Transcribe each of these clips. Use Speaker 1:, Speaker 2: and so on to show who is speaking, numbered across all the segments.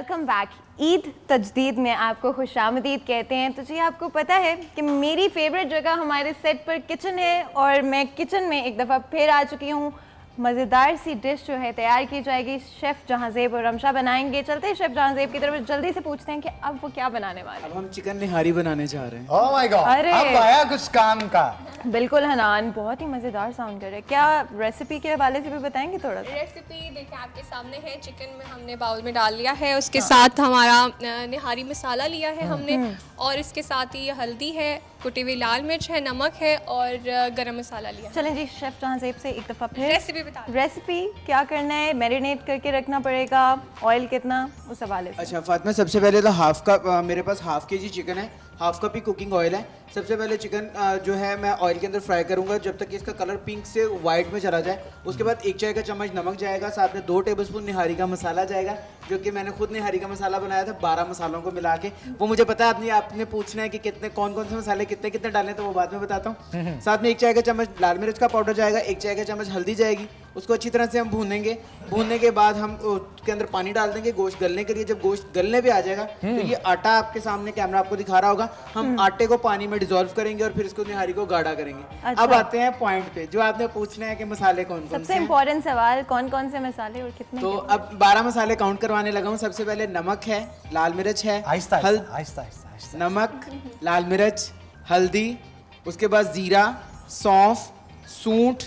Speaker 1: Welcome back. Eid तजदीद में आपको खुशामदीद कहते हैं। तो जी आपको पता है कि मेरी फेवरेट जगह हमारे सेट पर किचन है और मैं किचन में एक दफ़ा फिर आ चुकी हूँ। मज़ेदार सी डिश जो है तैयार की जाएगी, शेफ़ जहांज़ेब और रमशा बनाएंगे। चलते हैं शेफ़ जहांज़ेब की तरफ, जल्दी से पूछते हैं कि अब वो क्या बनाने वाले हैं।
Speaker 2: अब हम चिकन निहारी बनाने जा रहे हैं।
Speaker 3: ओह माय गॉड,
Speaker 1: अरे
Speaker 3: अब आया कुछ काम का।
Speaker 1: बिल्कुल हनान, बहुत ही मज़ेदार साउंड कर रहे हैं। क्या रेसिपी के हवाले से भी बताएंगे थोड़ा सा?
Speaker 4: रेसिपी देखिए आपके सामने है। चिकन में हमने बाउल में डाल लिया है, उसके साथ हमारा निहारी मसाला लिया है हमने, और इसके साथ ही हल्दी है, कुटी हुई लाल मिर्च है, नमक है और गरम मसाला लिया है।
Speaker 1: चलें जी शेफ़ जहांज़ेब से एक दफ़ा फिर
Speaker 4: रेसिपी बता दें।
Speaker 1: रेसिपी क्या करना है, मैरिनेट करके रखना पड़ेगा, ऑयल कितना, उस हवाले से।
Speaker 2: अच्छा फातिमा, सबसे पहले तो हाफ कप मेरे पास हाफ केजी चिकन है, हाफ कप ही कुकिंग ऑयल है। सबसे पहले चिकन जो है मैं ऑयल के अंदर फ्राई करूंगा जब तक कि इसका कलर पिंक से वाइट में चला जाए। उसके बाद 1 चाय का चम्मच नमक जाएगा, साथ में 2 टेबलस्पून निहारी का मसाला जाएगा, जो कि मैंने खुद निहारी का मसाला बनाया था 12 मसालों को मिला के। वो मुझे पता है, आपने पूछना है कि कितने कौन कौन से मसाले कितने कितने डालने, तो वो बाद में बताता हूँ। साथ में 1 चाय का चम्मच लाल मिर्च का पाउडर जाएगा, 1 चाय का चम्मच हल्दी जाएगी। उसको अच्छी तरह से हम भूनेंगे। भूनने के बाद हम उसके अंदर पानी डाल देंगे गोश्त गलने के लिए। जब गोश्त गलने पे आ जाएगा तो ये आटा आपके सामने कैमरा आपको दिखा रहा होगा, हम आटे को पानी में डिसॉल्व करेंगे और फिर इसको निहारी को गाढ़ा करेंगे।
Speaker 1: अच्छा।
Speaker 2: अब आते हैं पॉइंट पे, जो आपने पूछना है कि मसाले कौन कौन से
Speaker 1: सबसे
Speaker 2: हैं।
Speaker 1: इम्पोर्टेंट सवाल, कौन कौन से मसाले और कितने?
Speaker 2: तो अब 12 मसाले काउंट करवाने लगा हूँ। सबसे पहले नमक है, लाल मिर्च है,
Speaker 3: आहिस्ता
Speaker 2: हल्द-
Speaker 3: आहिस्ता आहिस्ता आहिस्ता।
Speaker 2: नमक, लाल मिर्च, हल्दी, उसके बाद जीरा, सौंफ, सूंठ,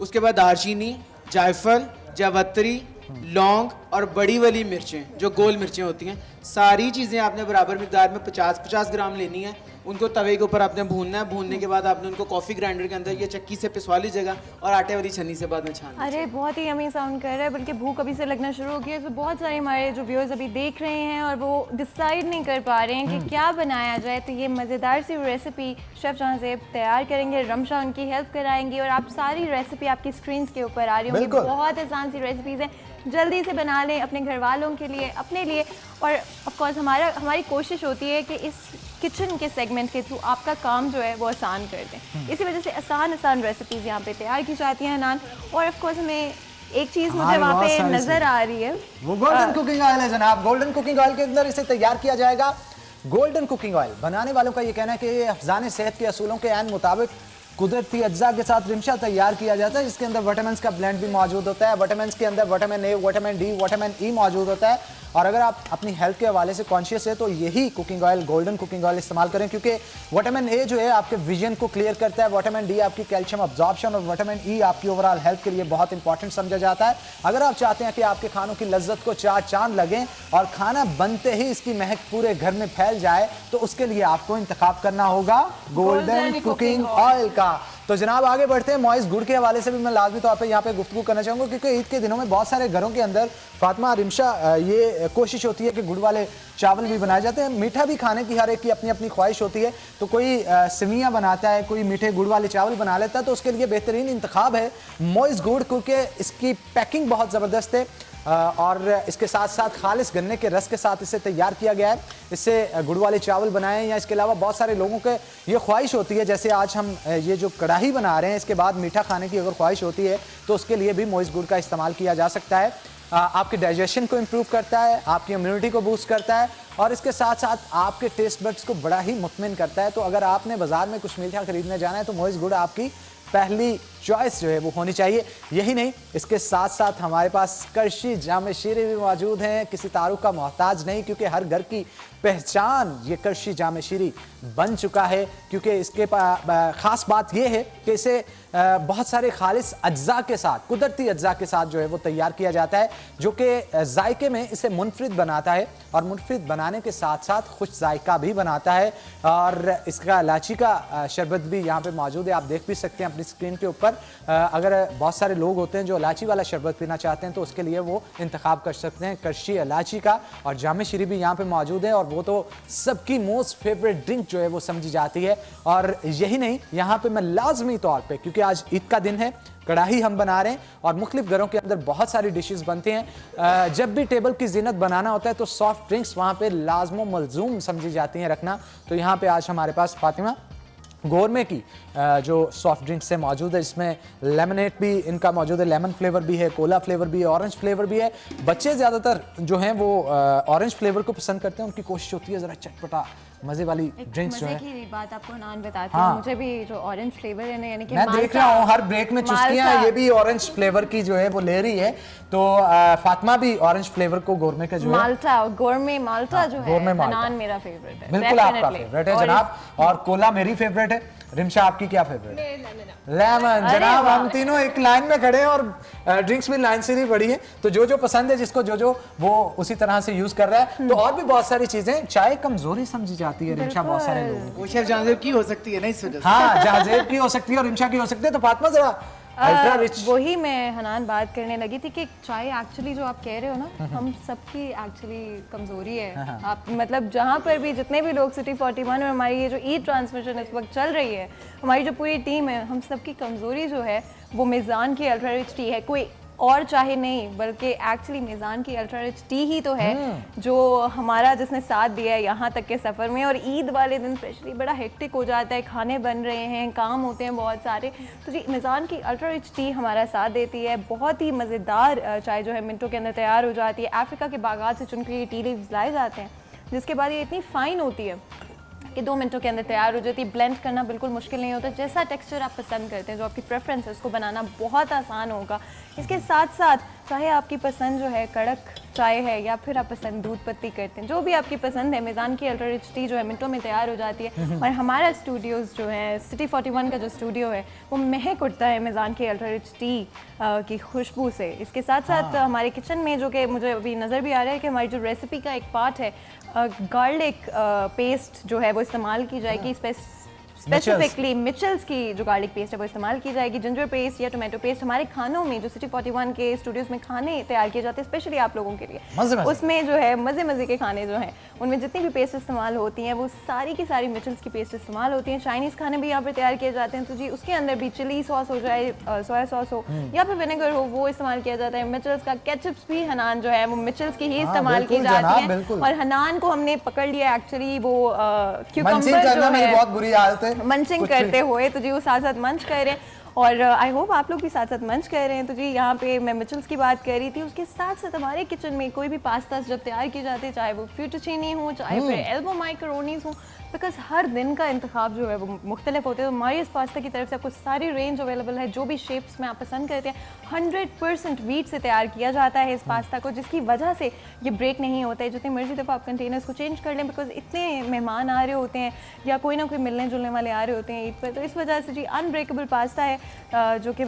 Speaker 2: उसके बाद दालचीनी, जायफल, जावित्री, लौंग और बड़ी वाली मिर्चें जो गोल मिर्चें होती हैं। सारी चीज़ें आपने बराबर मिकदार में 50-50 ग्राम लेनी है। उनको तवे के ऊपर आपने भूनना है। भूनने के बाद आपने उनको कॉफ़ी ग्राइंडर के अंदर या चक्की से पिसवा लीजिएगा और आटे वाली छन्नी से बाद में छान।
Speaker 1: अरे बहुत ही यमी साउंड कर रहा है, बल्कि भूख अभी से लगना शुरू हो गई है। तो बहुत सारे हमारे जो व्यूअर्स अभी देख रहे हैं और वो डिसाइड नहीं कर पा रहे हैं कि क्या बनाया जाए। तो ये मज़ेदार सी रेसिपी शेफ़ जहांज़ेब तैयार करेंगे, रमशा उनकी हेल्प कराएंगी और आप सारी रेसिपी आपकी स्क्रीन के ऊपर आ रही होंगी।
Speaker 3: बिल्कुल।
Speaker 1: बहुत आसान सी रेसिपीज़ हैं, जल्दी से बना लें अपने घर वालों के लिए, अपने लिए। और ऑफ कोर्स हमारी कोशिश होती है कि इस किचन के सेगमेंट के थ्रू आपका काम जो है वो आसान कर दें। इसी वजह से आसान रेसिपीज़ यहाँ पे तैयार की जाती हैं नान। और ऑफ कोर्स हमें एक चीज़ मुझे
Speaker 3: हाँ,
Speaker 1: वहाँ
Speaker 3: बहुत
Speaker 1: पे
Speaker 3: सारी
Speaker 1: नज़र आ रही है,
Speaker 3: वो गोल्डन कुकिंग ऑयल है जनाब। गोल्डन कुकिंग ऑयल के अंदर इसे तैयार किया जाएगा। गोल्डन कुकिंग ऑयल बनाने वालों का ये कहना है कि ये अफजान सेहत के असूलों के ऐन मुताबिक कुदरती अज्जा के साथ रिमशा तैयार किया जाता है, जिसके अंदर विटामिन का ब्लेंड भी मौजूद होता है। विटामिन के अंदर vitamin A, vitamin D, vitamin E मौजूद होता है। और अगर आप अपनी हेल्थ के हवाले से कॉन्शियस है तो यही cooking oil, golden cooking oil इस्तेमाल करें, क्योंकि विटामिन ए जो है आपके विजन को क्लियर करता है, विटामिन डी आपकी कैल्शियम अब्जॉर्प्शन, और विटामिन ई आपकी ओवरऑल हेल्थ के लिए बहुत इंपॉर्टेंट समझा जाता है। अगर आप चाहते हैं कि आपके खानों की लज्जत को 4 चांद लगें और खाना बनते ही इसकी महक पूरे घर में फैल जाए, तो उसके लिए आपको इंतखाब करना होगा गोल्डन कुकिंग ऑयल का। तो जनाब आगे बढ़ते हैं। मॉइस गुड़ के हवाले से भी मैं लाजमी तौर पे यहाँ पे गुफ्तगू करना चाहूँगा, क्योंकि ईद के दिनों में बहुत सारे घरों के अंदर फातिमा, रिमशा, ये कोशिश होती है कि गुड़ वाले चावल भी बनाए जाते हैं। मीठा भी खाने की हर एक की अपनी अपनी ख्वाहिश होती है। तो कोई सिवियाँ बनाता है, कोई मीठे गुड़ वाले चावल बना लेता है, तो उसके लिए बेहतरीन इंतखाब है मॉइस गुड़, क्योंकि इसकी पैकिंग बहुत ज़बरदस्त है और इसके साथ साथ खालिस गन्ने के रस के साथ इसे तैयार किया गया है। इससे गुड़ वाले चावल बनाएं, या इसके अलावा बहुत सारे लोगों के ये ख्वाहिश होती है, जैसे आज हम ये जो कढ़ाई बना रहे हैं, इसके बाद मीठा खाने की अगर ख्वाहिश होती है तो उसके लिए भी मॉइस गुड़ का इस्तेमाल किया जा सकता है। आपके डाइजेशन को इम्प्रूव करता है, आपकी इम्यूनिटी को बूस्ट करता है और इसके साथ साथ आपके टेस्ट बड्स को बड़ा ही मुतमिन करता है। तो अगर आपने बाजार में कुछ मीठा खरीदने जाना है तो मॉइस गुड़ आपकी पहली चॉइस जो है वो होनी चाहिए। यही नहीं, इसके साथ साथ हमारे पास करशी जाम शीरे भी मौजूद हैं। किसी तारुफ का मोहताज नहीं, क्योंकि हर घर की पहचान ये करशी जाम शीरी बन चुका है। क्योंकि इसके ख़ास बात यह है कि इसे बहुत सारे खालिस अज्जा के साथ, कुदरती अज्जा के साथ जो है वो तैयार किया जाता है, जो कि जायके में इसे मुनफरिद बनाता है और मुनफरिद बनाने के साथ साथ खुश जायका भी बनाता है। और इसका इलायची का शरबत भी यहाँ पे मौजूद है, आप देख भी सकते हैं अपनी स्क्रीन के ऊपर। अगर बहुत सारे लोग होते हैं जो इलायची वाला शरबत पीना चाहते हैं तो उसके लिए वो इंतखाब कर सकते हैं करशी इलायची का। और जाम शीरी भी यहाँ पे मौजूद है और वो तो सबकी मोस्ट फेवरेट ड्रिंक जो है वो समझी जाती है। और यही नहीं, यहाँ पे मैं लाजमी तौर पे, क्योंकि आज ईद का दिन है, कढ़ाई हम बना रहे हैं और मुख्तलिफ घरों के अंदर बहुत सारी डिशेस बनती हैं। जब भी टेबल की जीनत बनाना होता है तो सॉफ्ट ड्रिंक्स वहाँ पे लाजमो मलजूम समझी जाती हैं रखना। तो यहाँ पे आज हमारे पास फातिमा गोरमे की जो सॉफ्ट ड्रिंक्स है मौजूद है, इसमें लेमनेड भी इनका मौजूद है, लेमन फ्लेवर भी है, कोला फ्लेवर भी है, ऑरेंज फ्लेवर भी है। बच्चे ज़्यादातर जो हैं वो ऑरेंज फ्लेवर को पसंद करते हैं, उनकी कोशिश होती है ज़रा चटपटा मज़े वाली ड्रिंक्स जो है।
Speaker 1: मजे की बात आपको हनान बताती
Speaker 3: हाँ।
Speaker 1: हूँ, मुझे भी जो ऑरेंज फ्लेवर है ना, यानी कि
Speaker 3: मैं देख रहा हूँ हर ब्रेक में चुस्कियाँ
Speaker 1: माल्टा।
Speaker 3: ये भी ऑरेंज फ्लेवर की जो है वो ले रही है, तो फातिमा भी ऑरेंज फ्लेवर को गोरमे का जो है
Speaker 1: माल्टा, गोरमे माल्टा जो है
Speaker 3: गोरमे माल्टा।
Speaker 1: हनान मेरा फेवरेट है,
Speaker 3: बिल्कुल आपका
Speaker 1: definitely।
Speaker 3: फेवरेट है
Speaker 1: और
Speaker 3: जनाब, और कोला मेरी फेवरेट है। रिमशा आपकी क्या फेवरेट है? लेमन।
Speaker 1: अरे
Speaker 3: जनाब
Speaker 1: वाह।
Speaker 3: हम तीनों एक लाइन में खड़े हैं और ड्रिंक्स भी लाइन से ही पड़ी है, तो जो जो पसंद है जिसको जो जो वो उसी तरह से यूज कर रहा है। तो और भी बहुत सारी चीजें, चाय कमजोरी समझी जाती है रिमशा बहुत सारे लोगों को।
Speaker 2: वो शेफ जानजेब की हो सकती है ना इस वजह से।
Speaker 3: हाँ, जहाजेब की हो सकती है और रिमशा की हो सकती है। तो फातिमा जरा अल्ट्रा रिच।
Speaker 1: वही मैं हनान बात करने लगी थी कि चाय एक्चुअली जो आप कह रहे हो ना, हम सबकी एक्चुअली कमजोरी है। आप मतलब जहाँ पर भी जितने भी लोग सिटी 41 और हमारी ये जो ई ट्रांसमिशन इस वक्त चल रही है, हमारी जो पूरी टीम है, हम सबकी कमजोरी जो है वो मिज़ान की अल्ट्रा रिच टी है। कोई और चाहे नहीं, बल्कि एक्चुअली मिज़ान की अल्ट्रा रिच टी ही तो है जो हमारा जिसने साथ दिया है यहाँ तक के सफ़र में। और ईद वाले दिन स्पेशली बड़ा हेक्टिक हो जाता है, खाने बन रहे हैं, काम होते हैं बहुत सारे, तो जी मिज़ान की अल्ट्रा रिच टी हमारा साथ देती है। बहुत ही मज़ेदार चाय जो है मिनटों के अंदर तैयार हो जाती है। अफ्रीका के बागात से चुनकर ये टी लीव्स लाए जाते हैं, जिसके बाद ये इतनी फ़ाइन होती है कि 2 मिनटों के अंदर तैयार हो जाती है। ब्लेंड करना बिल्कुल मुश्किल नहीं होता, जैसा टेक्सचर आप पसंद करते हैं, जो आपकी प्रेफरेंस है, उसको बनाना बहुत आसान होगा। इसके साथ साथ चाहे आपकी पसंद जो है कड़क चाय है या फिर आप पसंद दूध पत्ती करते हैं, जो भी आपकी पसंद है, मिज़ान की अल्ट्रा रिच टी जो है मिनटों में तैयार हो जाती है। और हमारा स्टूडियोज़ जो है सिटी 41 का जो स्टूडियो है वो महक उठता है मिज़ान की अल्ट्रा रिच टी की खुशबू से। इसके साथ साथ हमारे किचन में जो कि मुझे अभी नज़र भी आ रहा है कि हमारी जो रेसिपी का एक पार्ट है, गार्लिक पेस्ट जो है वो इस्तेमाल की जाएगी। स्पेसिफिकली मिचल्स की जो गार्लिक पेस्ट है वो इस्तेमाल की जाएगी। जिंजर पेस्ट या टोमेटो पेस्ट हमारे खानों में जो सिटी 41 के स्टूडियोज़ में खाने तैयार किए जाते हैं स्पेशली आप लोगों के लिए, उसमें जो है मज़े मज़े के खाने जो हैं उनमें जितनी भी पेस्ट इस्तेमाल होती हैं वो सारी की सारी मिचल्स की पेस्ट इस्तेमाल होती हैं। चाइनीज़ खाने भी यहाँ पर तैयार किए जाते हैं, तो जी उसके अंदर भी चिली सॉस हो जाए, सोया सॉस हो या फिर विनेगर हो, वो इस्तेमाल किया जाता है। मिचल्स का केचप्स भी हनान जो है वो मिचल्स की ही इस्तेमाल की जाती है। और हनान को हमने पकड़ लिया एक्चुअली, वो क्यूकम्बर जो है
Speaker 3: बहुत बुरी आदत है
Speaker 1: मंचिंग करते हुए, तो जी वो साथ साथ मंच कर रहे हैं और आई होप आप लोग भी साथ साथ मंच कर रहे हैं। तो जी यहाँ पे मैं मिचल्स की बात कर रही थी, उसके साथ साथ हमारे किचन में कोई भी पास्ता जब तैयार किए जाते हैं, चाहे वो फ्यूटुचीनी हो, चाहे फिर एल्बो माइक्रोनीज हो, बिकॉज हर दिन का इंतखाब जो है वो मुख्तलिफ होते हैं। तो मारियस पास्ता की तरफ से आपको सारी रेंज अवेलेबल है, जो भी शेप्स में आप पसंद करते हैं। 100% वीट से तैयार किया जाता है इस पास्ता को, जिसकी वजह से ये ब्रेक नहीं होता है। जितनी मर्जी दफ़ा आप कंटेनर्स को चेंज कर लें, बिकॉज इतने मेहमान आ रहे होते हैं या कोई ना कोई मिलने जुलने वाले आ रहे होते हैं ईद पर, तो इस वजह से जी अनब्रेकेबल पास्ता है जो कि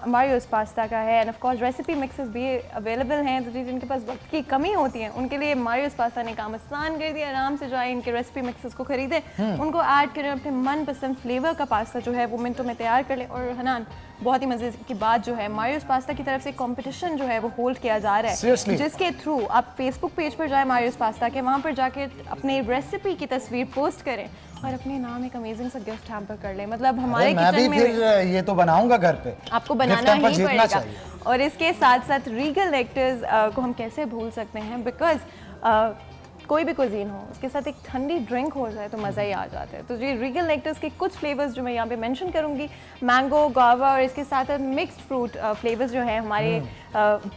Speaker 1: मारियोस पास्ता का है। End of course recipe mixes भी अवेलेबल हैं, तो जी जिनके पास वक्त की कमी होती है उनके लिए मारियोस पास्ता ने काम आसान कर दिया। आराम से जाए इनके रेसिपी मिक्सेस को खरीदें, उनको ऐड करें, अपने मनपसंद फ्लेवर का पास्ता जो है वो मिनटों में तैयार कर लें। और हनान बहुत ही मजे की बात जो है, मारियोस पास्ता की तरफ से कंपटीशन जो है वो होल्ड किया जा रहा है, जिसके थ्रू आप फेसबुक पेज पर जाए मारियोस पास्ता के, वहाँ पर जाके अपने रेसिपी की तस्वीर पोस्ट करें और अपने नाम एक अमेजिंग सा गिफ्ट हैम्पर कर ले। मतलब हमारे किचन में
Speaker 3: फिर ये तो बनाऊंगा घर पे,
Speaker 1: आपको बनाना ही पड़ेगा। और इसके साथ साथ रीगल नेक्टर्स को हम कैसे भूल सकते हैं, बिकॉज कोई भी कुजीन हो उसके साथ एक ठंडी ड्रिंक हो जाए तो मज़ा ही आ जाता है। तो जी रीगल नेक्टर्स के कुछ फ्लेवर्स जो मैं यहाँ पे मेंशन करूँगी, मैंगो, गावा और इसके साथ साथ मिक्स्ड फ्रूट फ्लेवर्स जो हैं हमारे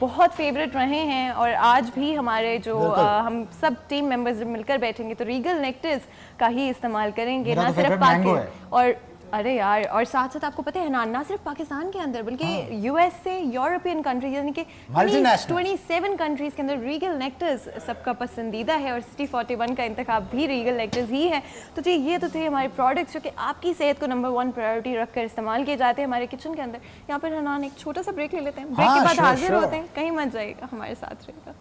Speaker 1: बहुत फेवरेट रहे हैं और आज भी हमारे जो हम सब टीम मेंबर्स जब मिलकर बैठेंगे तो रीगल नेक्टर्स का ही इस्तेमाल करेंगे, ना सिर्फ और अरे यार, और साथ साथ आपको पता है ना सिर्फ पाकिस्तान के अंदर बल्कि यूएस से यूरोपियन कंट्रीज यानी कि 27 कंट्रीज के अंदर रीगल नेक्टर्स सबका पसंदीदा है और सिटी 41 का इंतखाब भी रीगल नेक्टर्स ही है। तो जी ये तो थे हमारे प्रोडक्ट्स जो कि आपकी सेहत को नंबर 1 प्रायोरिटी रखकर इस्तेमाल किए जाते हैं हमारे किचन के अंदर। यहाँ पर हनान एक छोटा सा ब्रेक ले लेते हैं, ब्रेक के बाद हाजिर होते हैं, कहीं मत जाइएगा, हमारे साथ रहेगा।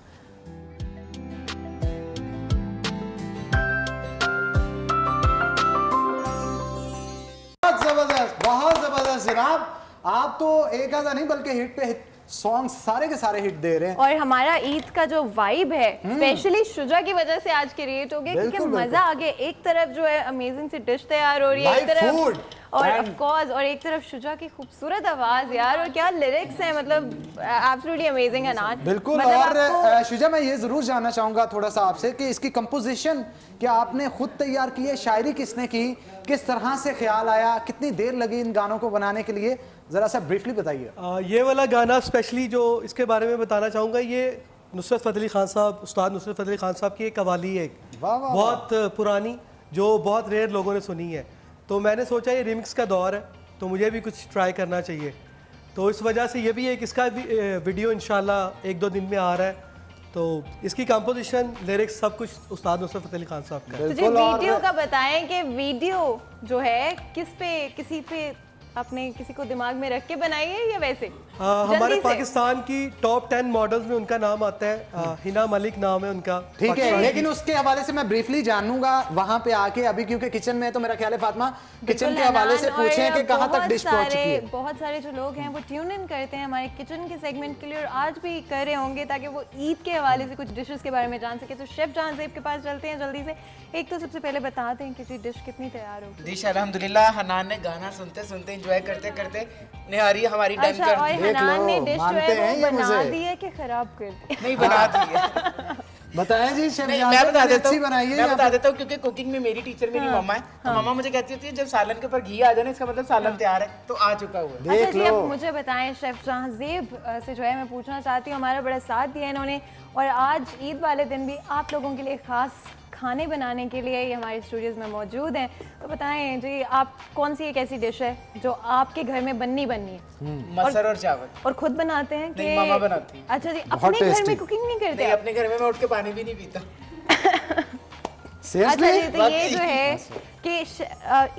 Speaker 3: बहुत जबरदस्त जनाब, आप तो एक आधा नहीं बल्कि हिट पे हिट सॉन्ग सारे के सारे हिट दे रहे हैं।
Speaker 1: और हमारा ईद का जो वाइब है स्पेशली शुजा की वजह से आज क्रिएट हो गया, क्योंकि मजा आ गया। एक तरफ जो है अमेजिंग सी डिश तैयार हो रही है, एक तरफ और ऑफ कोर्स और एक तरफ शुजा की खूबसूरत आवाज यार, और क्या लिरिक्स हैं, मतलब एब्सोल्युटली अमेजिंग अनान।
Speaker 3: बिल्कुल।
Speaker 1: मतलब
Speaker 3: और
Speaker 1: आपको-
Speaker 3: शुजा, मैं ये जरूर जानना चाहूंगा थोड़ा सा आपसे कि इसकी कंपोजिशन क्या आपने खुद तैयार की है, शायरी किसने की, किस तरह से ख्याल आया, कितनी देर लगी इन गानों को बनाने के लिए, जरा सा ब्रीफली बताइए।
Speaker 5: ये वाला गाना स्पेशली जो इसके बारे में बताना चाहूँगा, ये नुसरत फ़तेह अली खान साहब, उस्ताद नुसरत फ़तेह अली खान साहब की एक कवाली है,
Speaker 3: वाह, वाह,
Speaker 5: बहुत पुरानी, जो बहुत रेयर लोगों ने सुनी है। तो मैंने सोचा ये रिमिक्स का दौर है, तो मुझे भी कुछ ट्राई करना चाहिए। तो इस वजह से ये भी एक इसका वीडियो इंशाल्लाह 1-2 दिन में आ रहा है। तो इसकी कंपोजिशन, लिरिक्स, सब कुछ उस्ताद नुसरत फ़तेह अली खान साहब का है।
Speaker 1: मुझे
Speaker 3: बिल्कुल। और
Speaker 1: वीडियो का बताएं कि वीडियो जो है किसी पे आपने किसी को दिमाग में रख के बनाई है या वैसे
Speaker 5: हमारे
Speaker 1: जल्दी से?
Speaker 5: पाकिस्तान की टॉप 10 मॉडल्स में उनका नाम आता है, हिना मलिक नाम है उनका।
Speaker 3: ठीक है,
Speaker 5: पाकिस्तान
Speaker 3: लेकिन उसके हवाले से मैं ब्रीफली जानूंगा वहां पे आके, अभी क्योंकि किचन में है, तो मेरा ख्याल है फातिमा किचन के हवाले से
Speaker 1: बिल्कुल,
Speaker 3: पूछें
Speaker 1: और
Speaker 3: कि कहां तक
Speaker 1: बहुत
Speaker 3: डिश पहुंच चुकी है।
Speaker 1: बहुत सारे जो लोग हैं वो ट्यून इन करते हैं हमारे किचन के सेगमेंट के लिए, और आज भी कर रहे होंगे ताकि वो ईद के हवाले से कुछ डिशेस के बारे में जान सके। तो शेफ जहांज़ेब के पास चलते हैं जल्दी से। एक तो सबसे पहले बताते हैं कि जी डिश कितनी तैयार होगी।
Speaker 2: डिश अल्हम्दुलिल्लाह हनान ने गाना सुनते सुनते एंजॉय करते करते निहारी हमारी डन
Speaker 1: अच्छा,
Speaker 2: कर
Speaker 1: और
Speaker 2: दी।
Speaker 3: देख
Speaker 1: हनान ने
Speaker 3: लो,
Speaker 1: डिश जो
Speaker 3: मानते हैं
Speaker 1: है
Speaker 3: ये
Speaker 1: वो बना
Speaker 3: मुझे।
Speaker 1: दी है कि खराब कर दी?
Speaker 2: नहीं बना दी है।
Speaker 3: बताएं जी शेफ
Speaker 2: नहीं,
Speaker 3: जान,
Speaker 2: मैं बता देता
Speaker 3: अच्छी
Speaker 2: हूँ,
Speaker 3: बनाइए।
Speaker 2: मैं बता देता हूँ क्योंकि कुकिंग में मेरी टीचर मेरी मम्मा है, तो मम्मा मुझे कहती होती है जब सालन के ऊपर घी आ जाए ना, इसका मतलब सालन तैयार है, तो आ चुका हुआ है।
Speaker 1: अच्छा
Speaker 3: देख
Speaker 1: जी, अब
Speaker 3: लो।
Speaker 1: मुझे बताएं शेफ जहांज़ेब से जो है मैं पूछना चाहती हूँ, हमारा बड़ा साथ दिया इन्होंने, और आज ईद वाले दिन भी आप लोगों के लिए खास खाने बनाने के लिए ये हमारे स्टूडियोज में मौजूद हैं। तो बताएं जी, आप कौन सी एक ऐसी डिश है जो आपके घर में बननी है
Speaker 2: मसर और चावल।
Speaker 1: और खुद बनाते हैं कि
Speaker 2: नहीं, मामा बनाती है।
Speaker 1: अच्छा जी,
Speaker 3: बहुत
Speaker 1: अपने घर
Speaker 3: tasty।
Speaker 1: में कुकिंग नहीं करते
Speaker 2: नहीं,
Speaker 1: आप?
Speaker 2: अपने घर में मैं उठ के पानी भी नहीं पीता।
Speaker 1: अच्छा जी, तो ये
Speaker 2: वाकई।
Speaker 1: जो है कि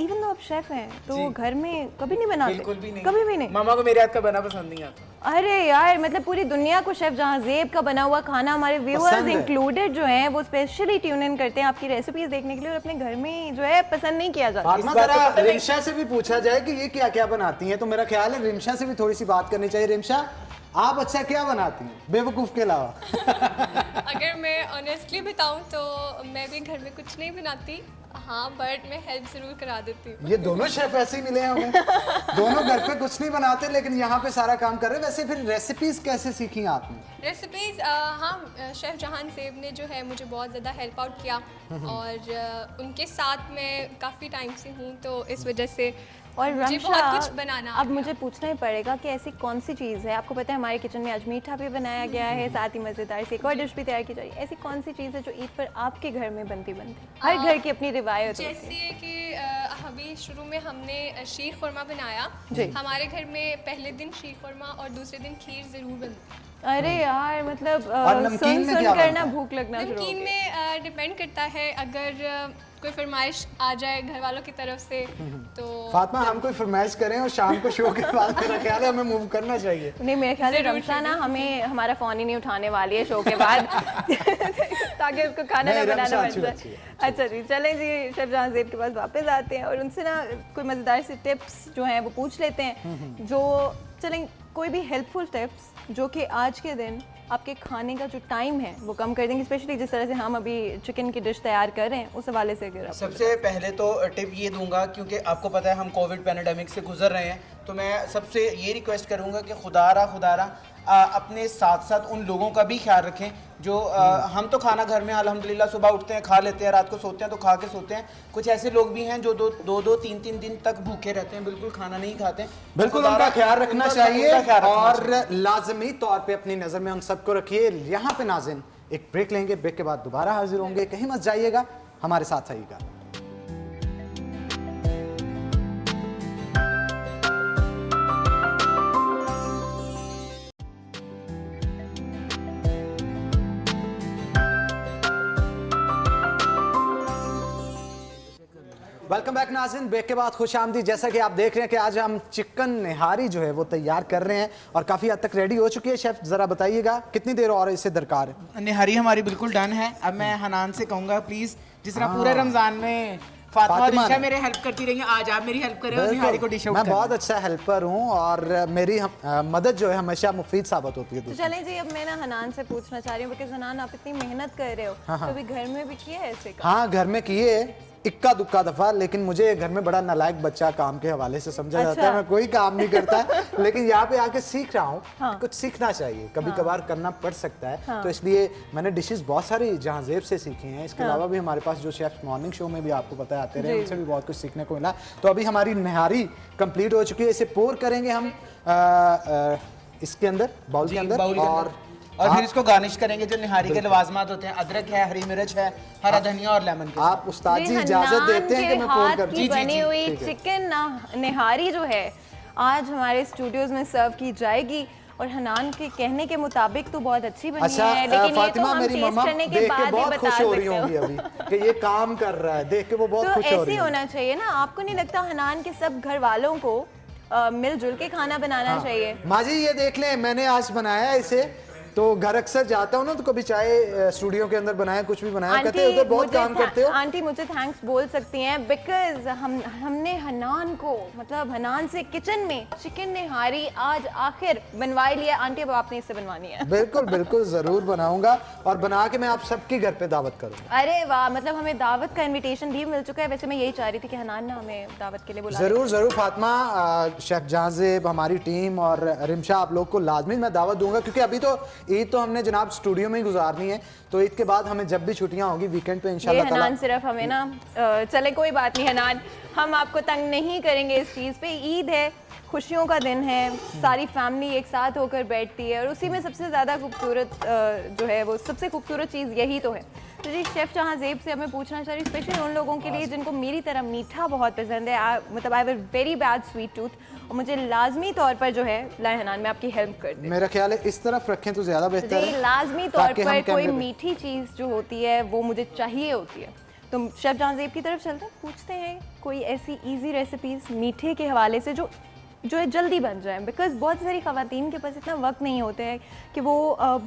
Speaker 1: इवन दो आप शेफ हैं तो
Speaker 2: जी।
Speaker 1: घर में कभी नहीं बनाते?
Speaker 2: बिल्कुल भी नहीं,
Speaker 1: कभी भी नहीं?
Speaker 2: मामा को मेरे हाथ का बना पसंद नहीं आता।
Speaker 1: अरे यार, मतलब पूरी दुनिया को शेफ जहांज़ेब का बना हुआ खाना, हमारे व्यूअर्स
Speaker 3: पसंद है।
Speaker 1: इंक्लूडेड जो हैं वो स्पेशली ट्यून इन करते हैं आपकी रेसिपीज देखने के लिए, और अपने घर में जो है पसंद नहीं किया जाता।
Speaker 3: फातिमा,
Speaker 2: इस बात
Speaker 3: जरा
Speaker 2: को पता नहीं।
Speaker 3: रिमशा से भी पूछा जाए कि ये क्या क्या बनाती हैं, तो मेरा ख्याल है रिमशा से भी थोड़ी सी बात करनी चाहिए। रिमशा, आप अच्छा क्या बनाती हैं बेवकूफ के अलावा?
Speaker 4: अगर मैं ऑनेस्टली बताऊं तो मैं भी घर में कुछ नहीं बनाती, हाँ, बट मैं हेल्प ज़रूर करा देती हूँ।
Speaker 3: ये दोनों शेफ ऐसे ही मिले हैं हमें, दोनों घर पे कुछ नहीं बनाते लेकिन यहाँ पे सारा काम कर रहे हैं। वैसे फिर रेसिपीज कैसे सीखी आपने?
Speaker 4: रेसिपीज़ हाँ, शेफ़ जहांज़ेब ने जो है मुझे बहुत ज़्यादा हेल्प आउट किया, और उनके साथ मैं काफ़ी टाइम से हूँ, तो इस वजह से
Speaker 1: और
Speaker 4: मुझे
Speaker 1: रमशा,
Speaker 4: बहुत कुछ बनाना
Speaker 1: अब मुझे पूछना ही पड़ेगा कि ऐसी कौन सी चीज़ है, आपको पता है हमारे किचन में आज मीठा भी बनाया गया है, साथ ही मज़ेदार से एक और डिश भी तैयार की जा रही है। ऐसी कौन सी चीज़ है जो ईद पर आपके घर में बनती हर घर की अपनी रिवायत होती है?
Speaker 4: जैसे कि अभी शुरू में हमने शीर खुरमा बनाया।
Speaker 1: जी।
Speaker 4: हमारे घर में पहले दिन शीर खुरमा और दूसरे दिन खीर ज़रूर बनती है।
Speaker 1: अरे यार, मतलब
Speaker 3: और नमकीन
Speaker 1: सुन
Speaker 3: में
Speaker 1: सुन
Speaker 3: क्या
Speaker 1: कर
Speaker 3: बनता
Speaker 1: ना
Speaker 3: है?
Speaker 1: भूख लगना शुरू हो
Speaker 4: नमकीन
Speaker 1: गई।
Speaker 4: में डिपेंड करता है, अगर कोई फरमाइश आ जाए घर वालों की तरफ से तो
Speaker 3: फातिमा, हम कोई फरमाइश करें और शाम को शो के बाद मेरा ख्याल है हमें मूव करना चाहिए।
Speaker 1: नहीं, मेरे ख्याल है
Speaker 4: ज़रूर,
Speaker 1: रमशा ना हमें हमारा फ़ोन ही नहीं उठाने वाली है शो के बाद ताकि उसको खाना ना
Speaker 3: नहीं,
Speaker 1: बनाना
Speaker 3: रमशा
Speaker 1: पड़
Speaker 3: अच्छी
Speaker 1: जाए।
Speaker 3: बच्ची है,
Speaker 1: अच्छा जी, चलें जी, शेफ जहांज़ेब के पास वापस आते हैं और उनसे ना कोई मज़ेदार सी टिप्स जो हैं वो पूछ लेते हैं, जो चलें कोई भी हेल्पफुल टिप्स जो कि आज के दिन आपके खाने का जो टाइम है वो कम कर देंगे, स्पेशली जिस तरह से हम अभी चिकन की डिश तैयार कर रहे हैं उस हवाले से अगर आप
Speaker 2: सबसे पहले तो टिप ये दूंगा, क्योंकि आपको पता है हम कोविड पैंडेमिक से गुजर रहे हैं, तो मैं सबसे ये रिक्वेस्ट करूंगा कि खुदारा अपने साथ साथ उन लोगों का भी ख्याल रखें जो हम तो खाना घर में अल्हम्दुलिल्लाह सुबह उठते हैं, खा लेते हैं, रात को सोते हैं तो खा के सोते हैं। कुछ ऐसे लोग भी हैं जो दो तीन दिन तक भूखे रहते हैं, बिल्कुल खाना नहीं खाते।
Speaker 3: बिल्कुल
Speaker 2: खुदारा
Speaker 3: उनका ख्याल रखना
Speaker 2: उनका
Speaker 3: चाहिए
Speaker 2: ख्याल रखना
Speaker 3: और
Speaker 2: चाहिए।
Speaker 3: लाजमी तौर पे अपनी नजर में उन सबको रखिए। यहाँ पे नाज़रीन एक ब्रेक लेंगे, ब्रेक के बाद दोबारा हाजिर होंगे, कहीं मत जाइएगा, हमारे साथ आइएगा। वेलकम बैक नाज़रीन, ब्रेक के बाद खुश आमदी। जैसा कि आप देख रहे हैं कि आज हम चिकन निहारी जो है वो तैयार कर रहे हैं और काफ़ी हद तक रेडी हो चुकी है। शेफ ज़रा बताइएगा कितनी देर और इसे दरकार है?
Speaker 2: निहारी हमारी बिल्कुल डन है। अब मैं हनान से कहूँगा प्लीज, जिस तरह पूरे रमजान में फातिमा
Speaker 3: फातिमा
Speaker 2: रिशा
Speaker 3: ने।
Speaker 2: मेरे हेल्प करती रही हैं, आज आप मेरी हेल्प करें और निहारी को डिश आउट
Speaker 3: मैं
Speaker 2: करें।
Speaker 3: बहुत अच्छा हेल्पर हूँ और मेरी मदद जो है हमेशा मुफीद साबित होती है
Speaker 1: तो
Speaker 3: दूसरों
Speaker 1: चलें जी, अब मैं ना हनान से पूछना चाह रही हूँ, बिकॉज हनान आप इतनी मेहनत कर रहे हो,
Speaker 3: हाँ, हाँ।
Speaker 1: तो अभी घर में भी किया है ऐसे का?
Speaker 3: हाँ, घर में किए इक्का दुक्का दफा, लेकिन मुझे घर में बड़ा नालायक बच्चा काम के हवाले से समझा जाता है,
Speaker 1: अच्छा।
Speaker 3: मैं कोई काम नहीं करता लेकिन यहाँ पे आके सीख रहा हूँ। कुछ सीखना चाहिए, कभी कभार करना पड़ सकता है। तो इसलिए मैंने डिशेस बहुत सारी जहांजेब से सीखी हैं। इसके अलावा भी हमारे पास जो शेफ मॉर्निंग शो में भी आपको पता है आते रहे, उनसे भी बहुत कुछ सीखने को मिला। तो अभी हमारी निहारी कंप्लीट हो चुकी है, इसे पोर करेंगे हम इसके अंदर, बाउल के अंदर,
Speaker 2: और फिर इसको गार्निश करेंगे। जो निहारी के लवाजमात होते हैं, अदरक है, हरी मिर्च है, हरा धनिया और लेमन के
Speaker 3: आप उस्ताद जी इजाजत देते हैं कि मैं पोर कर
Speaker 1: की बनी हुई चिकन निहारी जो है आज हमारे स्टूडियोज में सर्व की जाएगी। और हनान के कहने के मुताबिक तो बहुत अच्छी बनी
Speaker 3: अच्छा,
Speaker 1: है, लेकिन ये तो
Speaker 3: फातिमा
Speaker 1: हम
Speaker 3: मेरी
Speaker 1: टेस्ट
Speaker 3: मम्मा
Speaker 1: करने के
Speaker 3: देख के
Speaker 1: बाद ही
Speaker 3: बहुत
Speaker 1: बता
Speaker 3: खुश हो रही
Speaker 1: सकते
Speaker 3: होंगी
Speaker 1: हो।
Speaker 3: अभी कि ये काम कर रहा है, देख के वो बहुत
Speaker 1: तो
Speaker 3: खुश हो
Speaker 1: ऐसे
Speaker 3: रही
Speaker 1: ही
Speaker 3: है।
Speaker 1: होना चाहिए ना, आपको नहीं लगता हनान के सब घर वालों को मिलजुल के खाना बनाना चाहिए?
Speaker 3: माँ जी ये देख लें, मैंने आज बनाया है इसे, तो घर अक्सर जाता हूँ ना, तो कभी चाय स्टूडियो के अंदर बनाया, कुछ भी बनाया, कहते हैं उधर बहुत काम करते हो।
Speaker 1: आंटी मुझे थैंक्स बोल सकती हैं, बिकॉज हमने हनान को, मतलब हनान से किचन में चिकन निहारी आज आखिर बनवा लिया। आंटी अब आपने इससे बनवानी है।
Speaker 3: बिल्कुल बिल्कुल जरूर बनाऊंगा, और बना के मैं आप सबकी घर पे दावत करूंगा।
Speaker 1: अरे वाह, मतलब हमें दावत का इनविटेशन भी मिल चुका है। वैसे मैं यही चाह रही थी कि हनान ना हमें दावत के लिए बुला
Speaker 3: जरूर जरूर फातिमा, शेफ जहांजेब, हमारी टीम और रिमशा, आप लोग को लाजमी मैं दावत दूंगा, क्योंकि अभी तो ईद तो हमने जनाब स्टूडियो में ही गुजारनी है। तो ईद के बाद हमें जब भी छुट्टियां होगी वीकेंड पे इंशाल्लाह ताला।
Speaker 1: हनान सिर्फ हमें ना चले कोई बात नहीं हनान, हम आपको तंग नहीं करेंगे इस चीज़ पे। ईद है, खुशियों का दिन है, सारी फैमिली एक साथ होकर बैठती है, और उसी में सबसे ज़्यादा खूबसूरत जो है वो सबसे खूबसूरत चीज़ यही तो है। तो जी शेफ़ जहांजेब से हमें पूछना चाहिए, स्पेशली उन लोगों के लिए जिनको मेरी तरह मीठा बहुत पसंद है, मतलब I have a very bad sweet tooth, और मुझे लाजमी तौर पर जो है लाए हनान में आपकी हेल्प कर दे।
Speaker 3: मेरा ख्याल है इस तरफ रखें तो ज्यादा बेहतर
Speaker 1: जी
Speaker 3: है,
Speaker 1: लाजमी तौर
Speaker 3: ताकि हम
Speaker 1: पर कोई
Speaker 3: कैमरे पे-
Speaker 1: मीठी चीज़ जो होती है वो मुझे चाहिए होती है। तो शेफ़ जहांजेब की तरफ चलते हैं, पूछते हैं कोई ऐसी इजी रेसिपीज़ मीठे के हवाले से जो है जल्दी बन जाए, बिकॉज बहुत सारी ख़वातीन के पास इतना वक्त नहीं होता है कि वो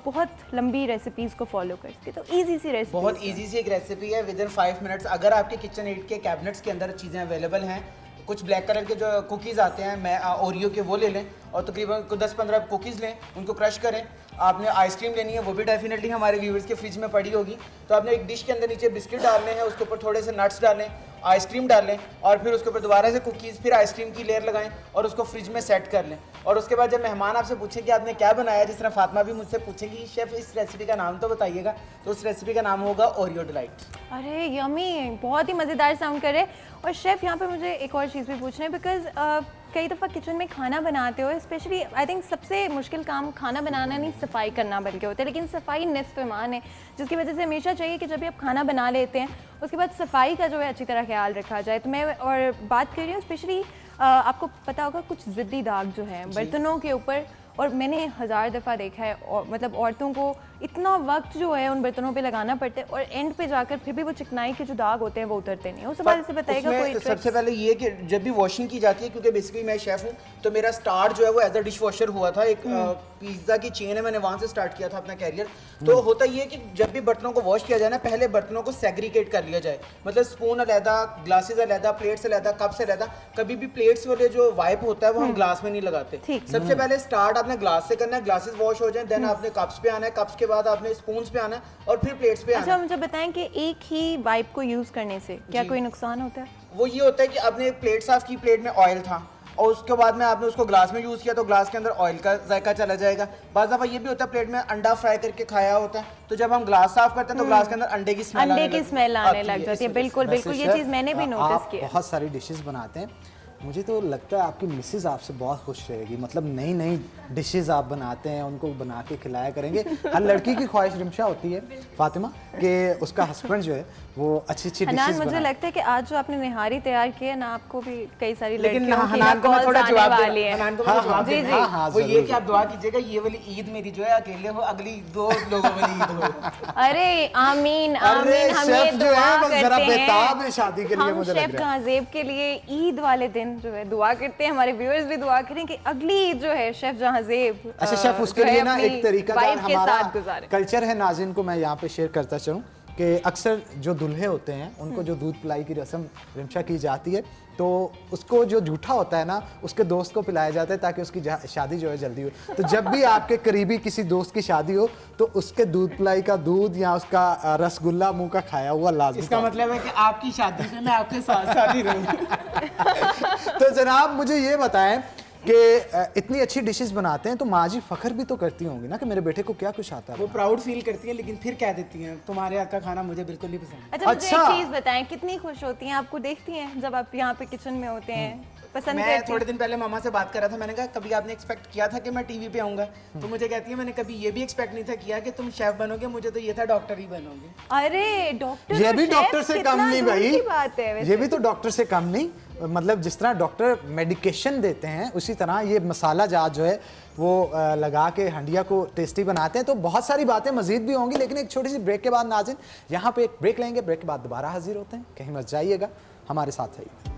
Speaker 1: बहुत लंबी रेसिपीज़ को फॉलो कर सके। तो ईजी सी रेसिपी,
Speaker 2: बहुत इजी सी एक रेसिपी है, विद इन 5 मिनट्स। अगर आपके किचन एड के कैबिनेट्स के अंदर चीज़ें अवेलेबल हैं, कुछ ब्लैक कलर के जो कुकीज़ आते हैं, मैं ओरियो के वो ले लें, और तकरीबन 10-15 कुकीज़ लें, उनको क्रश करें। आपने आइसक्रीम लेनी है, वो भी डेफिनेटली हमारे व्यूवर्स के फ्रिज में पड़ी होगी। तो आपने एक डिश के अंदर नीचे बिस्किट डालने हैं, उसके ऊपर थोड़े से नट्स डालें, आइसक्रीम डालें, और फिर उसके ऊपर दोबारा से कुकीज़, फिर आइसक्रीम की लेयर लगाएं, और उसको फ्रिज में सेट कर लें। और उसके बाद जब मेहमान आपसे पूछें कि आपने क्या बनाया, जिस तरह फातिमा भी मुझसे पूछेंगी शेफ़ इस रेसिपी का नाम तो बताइएगा, तो उस रेसिपी का नाम होगा ओरियो डिलाइट।
Speaker 1: अरे यमी, बहुत ही मज़ेदार साउंड कर रहे हैं। और शेफ़ यहाँ पे मुझे एक और चीज़ भी पूछना है, बिकॉज कई दफ़ा किचन में खाना बनाते हो, स्पेशली आई थिंक सबसे मुश्किल काम खाना बनाना नहीं सफाई करना बन के होता है, लेकिन सफाई निस्फ़ ईमान है, जिसकी वजह से हमेशा चाहिए कि जब भी आप खाना बना लेते हैं उसके बाद सफाई का जो है अच्छी तरह ख्याल रखा जाए। तो मैं और बात कर रही हूँ स्पेशली, आपको पता होगा कुछ ज़िद्दी दाग जो हैं बर्तनों के ऊपर, और मैंने 1000 दफ़ा देखा है, और मतलब औरतों को इतना वक्त जो है उन बर्तनों पे लगाना पड़ता है, और एंड पे जाकर फिर भी वो चिकनाई के जो दाग होते हैं वो उतरते नहीं। उस हवाले से बताइएगा कोई
Speaker 2: उसमें सबसे पहले ये कि जब भी वॉशिंग की जाती है, क्योंकि बेसिकली मैं शेफ़ हूँ, तो मेरा स्टार्ट जो है वो एज अ डिश वॉशर हुआ था। एक पिज़्ज़ा की चेन है, मैंने वहाँ से स्टार्ट किया था अपना कैरियर। तो होता ये है कि जब भी बर्तनों को वॉश किया जाए ना, पहले बर्तनों को सेग्रीगेट कर लिया जाए, मतलब स्पून अलहदा, ग्लासेस अलहदा, प्लेट्स अलहदा, कप्स अलहदा। कभी भी प्लेट्स वाले जो वाइप होता है वो हम ग्लास में नहीं लगाते। सबसे पहले स्टार्ट आपने ग्लास से करना है, ग्लासेस वॉश हो जाए, देन आपने कप्स पे आना है, कप्स के बाद आपने स्पून पे आना है, और फिर प्लेट्स पे आना है।
Speaker 1: अच्छा मुझे बताएं कि एक ही वाइप को यूज़ करने से क्या कोई नुकसान होता है?
Speaker 2: वो ये होता है कि आपने प्लेट साफ की, प्लेट में ऑयल था, और उसके बाद में आपने उसको ग्लास में यूज़ किया, तो ग्लास के अंदर ऑयल का जायका चला जाएगा। बाज़ दफ़ा ये भी होता है प्लेट में अंडा फ्राई करके खाया होता है, तो जब हम ग्लास साफ करते हैं तो ग्लास के अंदर अंडे की स्मेल
Speaker 1: आने लग जाती है। बिल्कुल बिल्कुल, ये चीज़ मैंने भी नोटिस की है।
Speaker 3: बहुत सारी डिशेस बनाते हैं, मुझे तो लगता है आपकी मिसेज आपसे बहुत खुश रहेगी, मतलब नई नई डिशेस आप बनाते हैं, उनको बना के खिलाया करेंगे। हर लड़की की ख्वाहिश रिमशा होती है फातिमा कि उसका हस्बैंड जो है वो अच्छी अच्छी डिशेस
Speaker 1: मुझे
Speaker 3: बनाए।
Speaker 1: लगता है कि आज जो आपने निहारी तैयार की है ना, आपको भी कई सारी
Speaker 2: लेकिन
Speaker 1: लड़कियों की
Speaker 2: हनान को मैं थोड़ा जवाब
Speaker 1: वाली है।
Speaker 2: हनान को मैं जवाब
Speaker 1: जी,
Speaker 2: देना,
Speaker 1: जी।
Speaker 2: वो ये कि आप दुआ कीजिएगा ये वाली ईद मेरी जो है अकेले हो, अगली 2 लोगों वाली ईद हो।
Speaker 1: अरे आमीन
Speaker 3: अरे
Speaker 1: आमीन, हम ये
Speaker 3: शेफ जो
Speaker 1: दुआ
Speaker 3: है वो जरा
Speaker 1: करते
Speaker 3: बेताब है
Speaker 1: हैं,
Speaker 3: शादी के लिए,
Speaker 1: हम
Speaker 3: मुझे लग
Speaker 1: शेफ
Speaker 3: रहा है।
Speaker 1: जहांजेब के लिए ईद वाले दिन जो है दुआ करते हैं, हमारे व्यूअर्स भी दुआ करें कि अगली ईद जो है शेफ जहांजेब
Speaker 3: अच्छा शेफ, उसके
Speaker 1: जो है
Speaker 3: लिए ना
Speaker 1: अपनी
Speaker 3: एक तरीका
Speaker 1: वाइफ के
Speaker 3: हमारा
Speaker 1: साथ गुजारे।
Speaker 3: कल्चर है, नाज़रीन को मैं यहाँ पे शेयर करता चलूँ कि अक्सर जो दूल्हे होते हैं उनको जो दूध पिलाई की रस्म रिमशा की जाती है, तो उसको जो जूठा होता है ना उसके दोस्त को पिलाया जाता है ताकि उसकी शादी जो है जल्दी हो। तो जब भी आपके करीबी किसी दोस्त की शादी हो तो उसके दूध पिलाई का दूध या उसका रसगुल्ला मुंह का खाया हुआ लाजमी।
Speaker 2: इसका मतलब है कि आपकी शादी पे मैं आपके साथ साथ ही रहूँ।
Speaker 3: तो जनाब मुझे ये बताएं कि इतनी अच्छी डिशेस बनाते हैं तो माँ जी फख्र भी तो करती होंगी ना कि मेरे बेटे को क्या कुछ आता है।
Speaker 2: वो प्राउड फील करती है, लेकिन फिर कह देती हैं तुम्हारे हाथ का खाना मुझे बिल्कुल नहीं पसंद।
Speaker 1: अच्छा, मुझे
Speaker 3: अच्छा।
Speaker 1: एक चीज बताएं, कितनी खुश होती हैं आपको देखती हैं जब आप यहाँ पे किचन में होते हैं? पसंद
Speaker 2: मैं
Speaker 1: करती
Speaker 2: थोड़े
Speaker 1: हैं?
Speaker 2: दिन पहले मामा से बात कर रहा था, मैंने कहा कभी आपने एक्सपेक्ट किया था कि मैं टीवी पे आऊंगा? तो मुझे कहती है मैंने कभी ये भी एक्सपेक्ट नहीं था किया कि तुम शेफ बनोगे, मुझे तो ये था डॉक्टर ही बनोगे।
Speaker 1: अरे डॉक्टर,
Speaker 3: ये
Speaker 1: और
Speaker 3: भी
Speaker 1: शेफ
Speaker 3: डॉक्टर से
Speaker 1: कितना
Speaker 3: कम नहीं
Speaker 1: दूर
Speaker 3: भाई,
Speaker 1: की बात है वैसे।
Speaker 3: ये भी तो डॉक्टर से कम नहीं। मतलब जिस तरह डॉक्टर मेडिकेशन देते हैं उसी तरह ये मसाला जात जो है वो लगा के हंडिया को टेस्टी बनाते हैं। तो बहुत सारी बातें मजीद भी होंगी, लेकिन एक छोटी सी ब्रेक के बाद नाज़रीन यहाँ पे एक ब्रेक लेंगे, ब्रेक के बाद दोबारा हाजिर होते हैं। कहीं मत जाइएगा, हमारे साथ है।